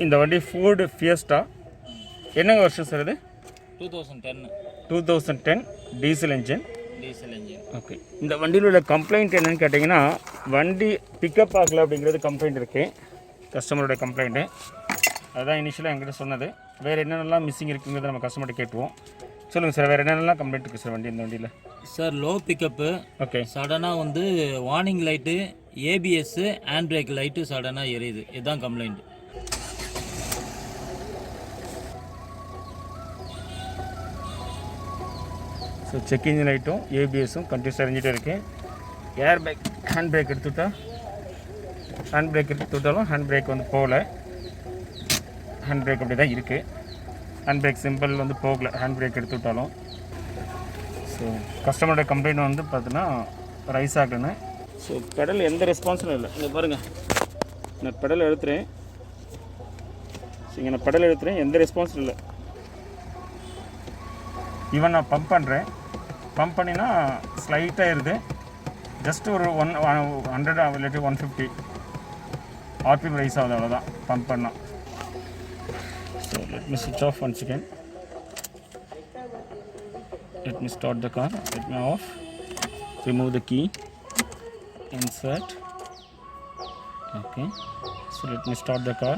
இந்த வண்டி Ford Fiesta என்னங்க வருஷம் சார் இது? 2010 டீசல் இன்ஜின். ஓகே, இந்த வண்டியில் உள்ள கம்ப்ளைண்ட் என்னென்னு கேட்டிங்கன்னா, வண்டி பிக்கப் ஆகலை அப்படிங்கிறது கம்ப்ளைண்ட் இருக்குது, கஸ்டமரோட கம்ப்ளைண்ட்டு. அதுதான் இனிஷியலாக என்கிட்ட சொன்னது. வேறு என்னென்னலாம் மிஸ்ஸிங் இருக்குங்கிறத நம்ம கஸ்டமர்கிட்ட கேட்டுவோம். சொல்லுங்கள் சார், வேறு என்னென்னலாம் கம்ப்ளைண்ட் இருக்குது சார் வண்டி இந்த வண்டியில்? சார் லோ பிக்கப்பு, ஓகே, சடனாக வந்து warning light, ABS, hand brake light சடனாக எரியுது. இதுதான் கம்ப்ளைண்ட். ஸோ செக் இன்ஜின் லைட்டும் ஏபிஎஸும் கண்டினியூஸாக எரிஞ்சிட்டே இருக்குது. ஏர் பேக், ஹேண்ட் பிரேக் எடுத்துவிட்டாலும் ஹேண்ட் பிரேக் வந்து போகல. ஹேண்ட் பிரேக் அப்படி தான் இருக்குது. ஹேண்ட் பிரேக் சிம்பிள் வந்து போகல, ஹேண்ட் பிரேக் எடுத்து விட்டாலும். ஸோ கஸ்டமரோட கம்ப்ளைண்ட் வந்து பார்த்தீங்கன்னா ரைஸ் ஆகலன்னு. ஸோ பெடல் எந்த ரெஸ்பான்ஸும் இல்லை. இங்கே பாருங்கள், நான் பெடல் எடுத்துகிறேன். இங்கே நான் பெடல் எடுத்துகிறேன், எந்த ரெஸ்பான்ஸும் இல்லை. ஈவன் நான் பம்ப் பண்ணுறேன், பம்ப் பண்ணினா ஸ்லைட்டாக இருது. ஜஸ்ட் ஒரு 100 இல்லாட்டி 150 RPM ரைஸ் ஆகுது, அவ்வளோதான் பம்ப் பண்ணால். So let me switch off once again. Let me start the car. Let me off. Remove the key. Insert. Okay. So let me start the car.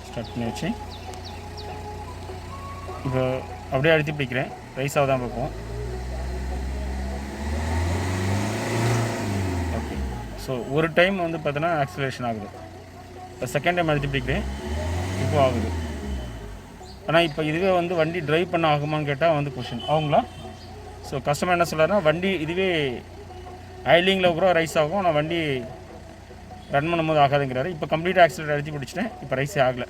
Start பண்ணியாச்சு. இப்போ அப்படியே அழுத்தி பிடிக்கிறேன், ரைஸ் ஆகுதான் பார்ப்போம். Okay, so ஒரு time வந்து பார்த்தோன்னா acceleration ஆகுது. இப்போ செகண்ட் டைம் அழுத்தி பிடிக்கிறேன், இப்போ ஆகுது. ஆனால் இப்போ இதுவே வந்து வண்டி ட்ரைவ் பண்ண ஆகுமான்னு கேட்டால் வந்து கொஷின் ஆகுங்களா? ஸோ கஸ்டமர் என்ன சொல்கிறாருன்னா, வண்டி இதுவே ஐலிங்கில் கூட ரைஸ் ஆகும், ஆனால் வண்டி ரன் பண்ணும்போது ஆகாதுங்கிறாரு. இப்போ கம்ப்ளீட்டாக ஆக்சிலேட்டர் அழுத்தி பிடிச்சிட்டேன், இப்போ ரைஸே ஆகலை.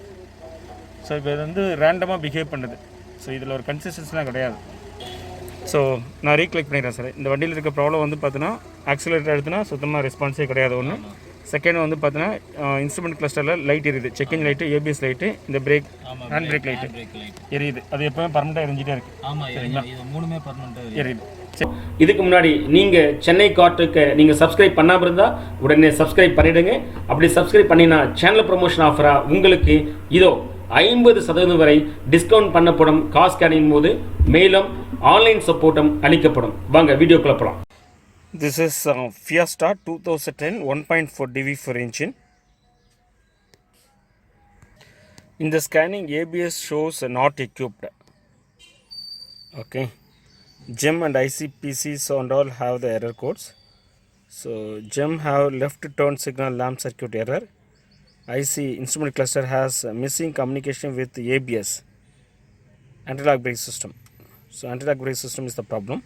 ஸோ இப்போ இது வந்து ரேண்டமாக பிஹேவ் பண்ணுது. ஸோ இதில் ஒரு கன்சிஸ்டன்சிலாம் கிடையாது. ஸோ நான் ரீக்ளிக் பண்ணிடுறேன் சார். இந்த வண்டியில் இருக்க ப்ராப்ளம் வந்து பார்த்தீங்கன்னா, ஆக்சிலேட்டர் எடுத்துனா சுத்தமாக ரெஸ்பான்ஸே கிடையாது ஒன்று. செகண்ட் வந்து பார்த்தீங்கன்னா, இன்ஸ்ட்ருமெண்ட் கிளஸ்டரில் லைட் எரியுது, செக்கிங் லைட்டு, ஏபிஎஸ் லைட்டு, இந்த பிரேக், ஹேண்ட் பிரேக் லைட்டு எரியுது. அது எப்போவுமே பர்மனெண்ட்டாக எரிஞ்சிட்டே இருக்குது. எரியுது. இதுக்கு முன்னாடி நீங்கள் சென்னை கார்டெக்கை நீங்கள் சப்ஸ்கிரைப் பண்ணாமல் இருந்தால் உடனே சப்ஸ்கிரைப் பண்ணிவிடுங்க. அப்படி சப்ஸ்கிரைப் பண்ணினா சேனல் ப்ரொமோஷன் ஆஃபராக உங்களுக்கு இதோ 50% வரை டிஸ்கவுண்ட் பண்ணப்படும் கார் ஸ்கேனிங் போது. மேலும் ஆன்லைன் சப்போர்ட்டும் அளிக்கப்படும். வாங்க வீடியோக்குள்ள போகலாம். This is Fiesta 2010 1.4 DV4 engine. In the scanning, ABS shows not equipped. Okay. GEM and ICPCs and all have the error codes. So GEM have left turn signal lamp circuit error. IC instrument cluster has missing communication with ABS, anti-lock brake system. So anti-lock brake system is the problem.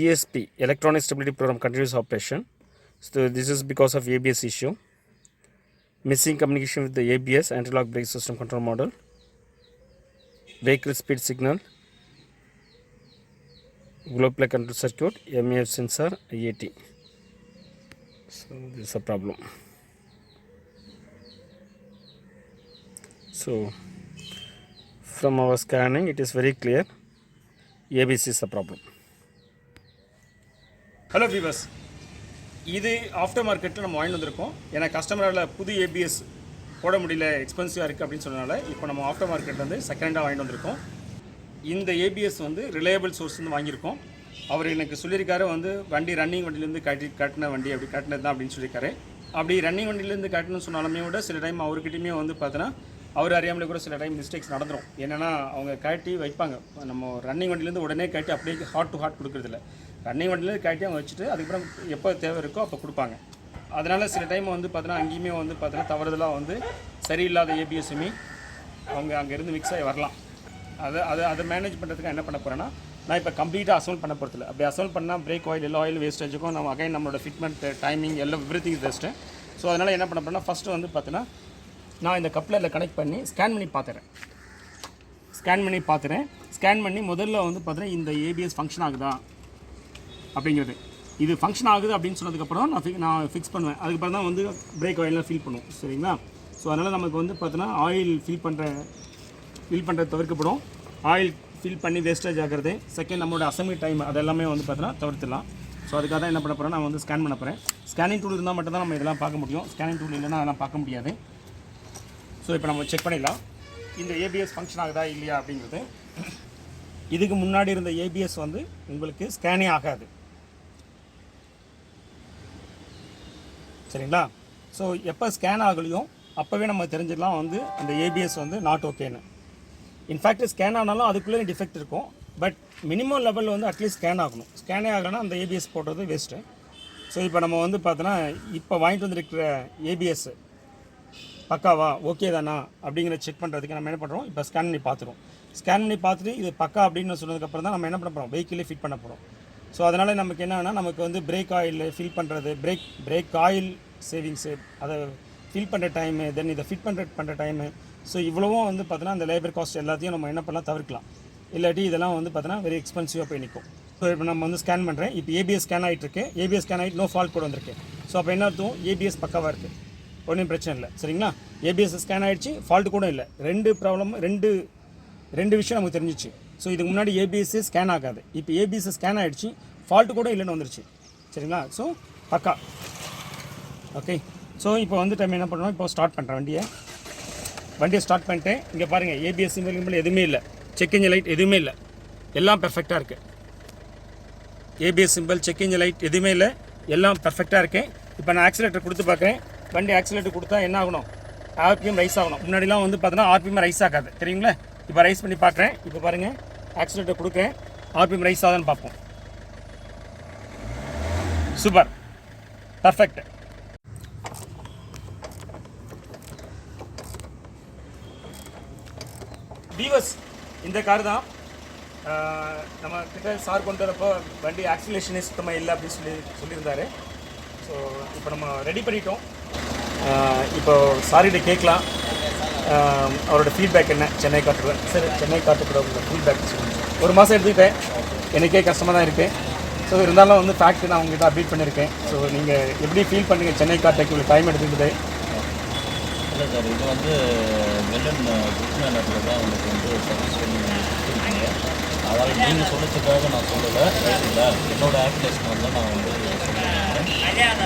ESP, electronic stability program, continuous operation. So this is because of ABS issue. Missing communication with the ABS, anti-lock brake system control module. Vehicle speed signal, globe plug control circuit, MEF sensor, IAT. So this is a problem. So from our scanning it is very clear ABS is the problem. Hello viewers, இது after மார்க்கெட்டில் நம்ம வாங்கிட்டு வந்திருக்கோம். ஏன்னா கஸ்டமரால் புது ABS போட முடியல, எக்ஸ்பென்சிவாக இருக்குது அப்படின்னு சொன்னனால இப்போ நம்ம ஆஃப்டர் மார்க்கெட்டில் வந்து செகண்டாக வாங்கிட்டு வந்திருக்கோம். இந்த ஏபிஎஸ் வந்து ரிலையபிள் சோர்ஸ் வந்து வாங்கியிருக்கோம். அவர் எனக்கு சொல்லியிருக்காரு, வந்து வண்டி ரன்னிங் வண்டியிலேருந்து கட்டின வண்டி அப்படி கட்டினது தான் அப்படின்னு சொல்லியிருக்காரு. அப்படி ரன்னிங் வண்டியிலேருந்து கட்டணும்னு சொன்னாலுமே கூட சில டைம் அவர்கிட்டையுமே வந்து பார்த்தோன்னா அவர் அறியாமலே கூட சில டைம் மிஸ்டேக்ஸ் நடந்துடும். என்னென்னா அவங்க கட்டி வைப்பாங்க. நம்ம ரன்னிங் வண்டியிலேருந்து உடனே கட்டி அப்படியே ஹார்ட் டு ஹார்ட் கொடுக்குறதில்ல. ரன்னிங் வண்டியிலேருந்து கட்டி அவங்க வச்சுட்டு அதுக்கப்புறம் எப்போ தேவை இருக்கோ அப்போ கொடுப்பாங்க. அதனால் சில டைம் வந்து பார்த்தோன்னா அங்கேயுமே வந்து பார்த்தோன்னா தவறுதலாக வந்து சரியில்லாத ஏபிஎஸ்ஸுமே அவங்க அங்கேருந்து மிக்ஸ் ஆகி வரலாம். அதை மேனேஜ் பண்ணுறதுக்கு என்ன பண்ண போகிறேன்னா, நான் இப்போ கம்ப்ளீட்டாக அசௌண்ட் பண்ண போகிறதில்ல. அப்படி அசௌண்ட் பண்ணால் பிரேக் ஆயில், எல்லா ஆயில் வேஸ்டேஜுக்கும் நம்ம அகைன் நம்மளோட ஃபிட்மெண்ட், டைமிங் எல்லாம் எவ்ரிதிங் இஸ் பெஸ்ட்டு. ஸோ அதனால் என்ன பண்ண போகிறேன்னா, ஃபஸ்ட்டு வந்து பார்த்தோன்னா நான் இந்த கப்ளரில் கனெக்ட் பண்ணி ஸ்கேன் பண்ணி பார்த்துறேன். ஸ்கேன் பண்ணி முதல்ல வந்து பார்த்தீங்கன்னா இந்த ஏபிஎஸ் ஃபங்க்ஷன் ஆகுதா அப்படிங்கிறது. இது ஃபங்க்ஷன் ஆகுது அப்படின்னு சொன்னதுக்கப்புறம் நான் ஃபிக்ஸ் பண்ணுவேன். அதுக்கப்புறம் தான் வந்து பிரேக் ஆயிலெலாம் ஃபில் பண்ணுவோம். சரிங்களா? ஸோ அதனால் நமக்கு வந்து பார்த்தோன்னா ஆயில் ஃபில் பண்ணுறது தவிர்க்கப்படும். ஆயில் ஃபில் பண்ணி வேஸ்டேஜ் ஆகிறது, செகண்ட் நம்மளோட அசம்பிளி டைம் அதெல்லாமே வந்து பார்த்தோன்னா தவிர்த்துடலாம். ஸோ அதுக்காக தான் என்ன பண்ண போகிறேன், நான் வந்து ஸ்கேன் பண்ண போகிறேன். ஸ்கேனிங் டூல் இருந்தால் மட்டும் தான் நம்ம இதெல்லாம் பார்க்க முடியும். ஸ்கேனிங் டூல் இல்லைன்னா அதெல்லாம் பார்க்க முடியாது. ஸோ இப்போ நம்ம செக் பண்ணிடலாம் இந்த ஏபிஎஸ் ஃபங்க்ஷன் ஆகுதா இல்லையா அப்படிங்கிறது. இதுக்கு முன்னாடி இருந்த ஏபிஎஸ் வந்து உங்களுக்கு ஸ்கேனே ஆகாது, சரிங்களா? ஸோ எப்போ ஸ்கேன் ஆகலையோ அப்போவே நம்ம தெரிஞ்சிடலாம் வந்து அந்த ஏபிஎஸ் வந்து நாட் ஓகேன்னு. இன்ஃபேக்ட் ஸ்கேன் ஆனாலும் அதுக்குள்ளே டிஃபெக்ட் இருக்கும், பட் மினிமம் லெவலில் வந்து அட்லீஸ்ட் ஸ்கேன் ஆகணும். ஸ்கேனே ஆகலைன்னா அந்த ஏபிஎஸ் போடுறது வேஸ்ட்டு. ஸோ இப்போ நம்ம வந்து பார்த்தோன்னா இப்போ வாங்கிட்டு வந்துருக்கிற ஏபிஎஸ் பக்காவா ஓகே தானா அப்படிங்கிற செக் பண்ணுறதுக்கு நம்ம என்ன பண்ணுறோம், இப்போ ஸ்கேன் பண்ணி பார்த்துருவோம். ஸ்கேன் பண்ணி பார்த்துட்டு இது பக்கா அப்படின்னு சொன்னதுக்கப்புறம் தான் நம்ம என்ன பண்ண போகிறோம், வெஹிக்கிளே ஃபிட் பண்ண போகிறோம். ஸோ அதனால் நமக்கு என்னன்னா, நமக்கு வந்து பிரேக் ஆயில் ஃபில் பண்ணுறது, பிரேக் ஆயில் சேவிங்ஸு, அதை ஃபில் பண்ணுற டைமு, தென் இதை ஃபிட் பண்ணுற டைமு, ஸோ இவ்வளவும் வந்து பார்த்தோன்னா அந்த லேபர் காஸ்ட் எல்லாத்தையும் நம்ம என்ன பண்ணலாம், தவிர்க்கலாம். இல்லாட்டி இதெல்லாம் வந்து பார்த்தோன்னா வெரி எக்ஸ்பென்சிவாக போய் நிற்கும். ஸோ இப்போ நம்ம வந்து ஸ்கேன் பண்ணுறேன். இப்போ ஏபிஎஸ் ஸ்கேன் ஆகிட்டுருக்கு. ஏபிஎஸ் ஸ்கேன் ஆகிட்டு நோ ஃபால்ட் கூட வந்திருக்கு. ஸோ அப்போ என்ன அர்த்தம், ஏபிஎஸ் பக்காவாக இருக்குது, ஒன்றும் பிரச்சனை இல்லை, சரிங்களா? ஏபிஎஸ் ஸ்கேன் ஆகிடுச்சு, ஃபால்ட்டு கூட இல்லை. ரெண்டு விஷயம் நமக்கு தெரிஞ்சிச்சு. ஸோ இதுக்கு முன்னாடி ஏபிஎஸ் ஸ்கேன் ஆகாது, இப்போ ஏபிஎஸ் ஸ்கேன் ஆகிடுச்சு, ஃபால்ட்டு கூட இல்லைன்னு வந்துருச்சு, சரிங்களா? ஸோ பக்கா ஓகே. ஸோ இப்போ வந்து டைம் என்ன பண்ணுறோம், இப்போ ஸ்டார்ட் பண்ணுறேன் வண்டியை ஸ்டார்ட் பண்ணிட்டேன். இங்கே பாருங்கள், ஏபிஎஸ் சிம்பிள் எதுவுமே இல்லை, செக் இன்ஜின் லைட் எதுவுமே இல்லை, எல்லாம் பெர்ஃபெக்டாக இருக்குது. ABS simple, check engine light எதுவுமே இல்லை, எல்லாம் பெர்ஃபெக்டாக இருக்குது. இப்போ நான் ஆக்சிலேட்டர் கொடுத்து பார்க்குறேன். வண்டி ஆக்சிலேட்டர் கொடுத்தா என்ன ஆகணும், ஆர்பிஎம் ரைஸ் ஆகணும். முன்னாடிலாம் வந்து பார்த்தோன்னா ஆர்பிஎம் ரைஸ் ஆகாது, தெரியுங்களா? இப்போ ரைஸ் பண்ணி பார்க்குறேன். இப்போ பாருங்கள், ஆக்சிலேட்டர் கொடுக்குறேன், ஆர்பிஎம் ரைஸ் ஆகுதுன்னு பார்ப்போம். Super, perfect. வீவர்ஸ், இந்த கார் தான் நம்ம கிட்ட சார் கொண்டு வரப்போ வண்டி ஆக்சிலேஷனே சுத்தமாக இல்லை அப்படின்னு சொல்லியிருந்தாரு. ஸோ இப்போ நம்ம ரெடி பண்ணிட்டோம். இப்போ சாரிகிட்ட கேட்கலாம் அவரோட ஃபீட்பேக் என்ன, சென்னை கார்ட்டுக்கு. சரி, சென்னை கார்ட்டுக்கு உங்களோட ஃபீட்பேக் சொல்லுங்கள். ஒரு மாதம் எடுத்துக்கிட்டேன், எனக்கே கஷ்டமாக தான் இருக்குது. ஸோ இருந்தாலும் வந்து ஃபேக்ட் நான் உங்கள்கிட்ட அப்டேட் பண்ணியிருக்கேன். ஸோ நீங்கள் எப்படி ஃபீல் பண்ணுங்கள், சென்னை கார்ட்டுக்கு இவ்வளோ டைம் எடுத்துக்கிட்டு? இல்லை சார், இது வந்து வெள்ளன் குட்மேனரில் தான் உங்களுக்கு வந்து சர்வீஸ் பண்ணி கொடுத்துருக்கீங்க. அதாவது நீங்கள் சொல்லிச்சதுக்காக நான் சொல்லலை, ரைட்டுங்களா? என்னோடய ஆப்ளிகேஷன் வந்து நான் வந்து சொல்லியிருக்கேன்.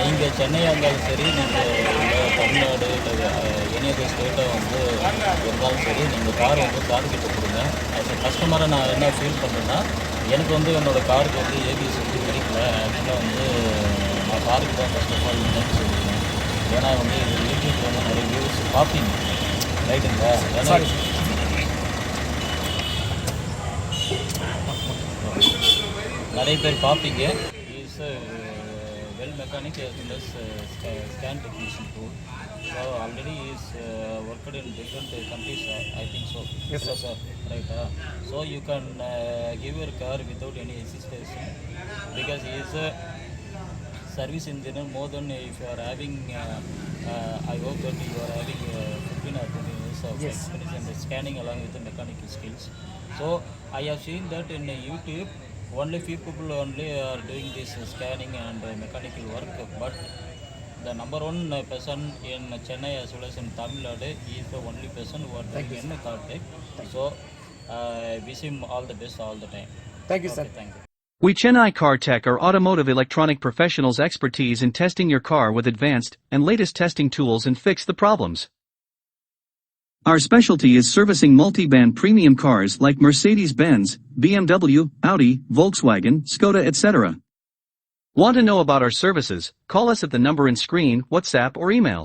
நீங்கள் சென்னையாக இருந்தாலும் சரி, நீங்கள் தமிழ்நாடு இல்லை எனி அதர் ஸ்டேட்டை வந்து இருந்தாலும் சரி, நீங்கள் கார் வந்து கார்கிட்ட கொடுங்க. ஆஸ் எ கஸ்டமரை நான் என்ன ஃபீல் பண்ணுறேன்னா, எனக்கு வந்து என்னோடய காருக்கு வந்து ஏபிஎஸ் வந்து கிடைக்கல. ஆக்சுவலாக வந்து நான் காருக்கு தான் ஃபஸ்ட் ஆஃப் ஆல் இல்லைன்னு சொல்லுவேன். ஏன்னா வந்து இது யூடியூப்ல வந்து நிறைய வியூஸ் பார்ப்பீங்க, ரைட்டுங்களா? நிறைய பேர் பார்ப்பீங்க. Is well mechanic plus scan technician too. So already is worked in different countries, I think so. Yes sir, ரைட்டா? So you can give your car without any hesitation, because is service engineer more than if you are having I hope that you are having 15 or 20 years of experience in the scanning along with the mechanical skills. So I have seen that in YouTube only few people only are doing this scanning and mechanical work, but the number one person in Chennai as well as in Tamil Nadu is the only person who are doing in CAR-TECH. So wish him all the best all the time. Thank you, sir. Thank you. We CHENNAI CAR-TECH are automotive electronic professionals expertise in testing your car with advanced and latest testing tools and fix the problems. Our specialty is servicing multiband premium cars like Mercedes-Benz, BMW, Audi, Volkswagen, Skoda etc. Want to know about our services? Call us at the number in screen, WhatsApp or email.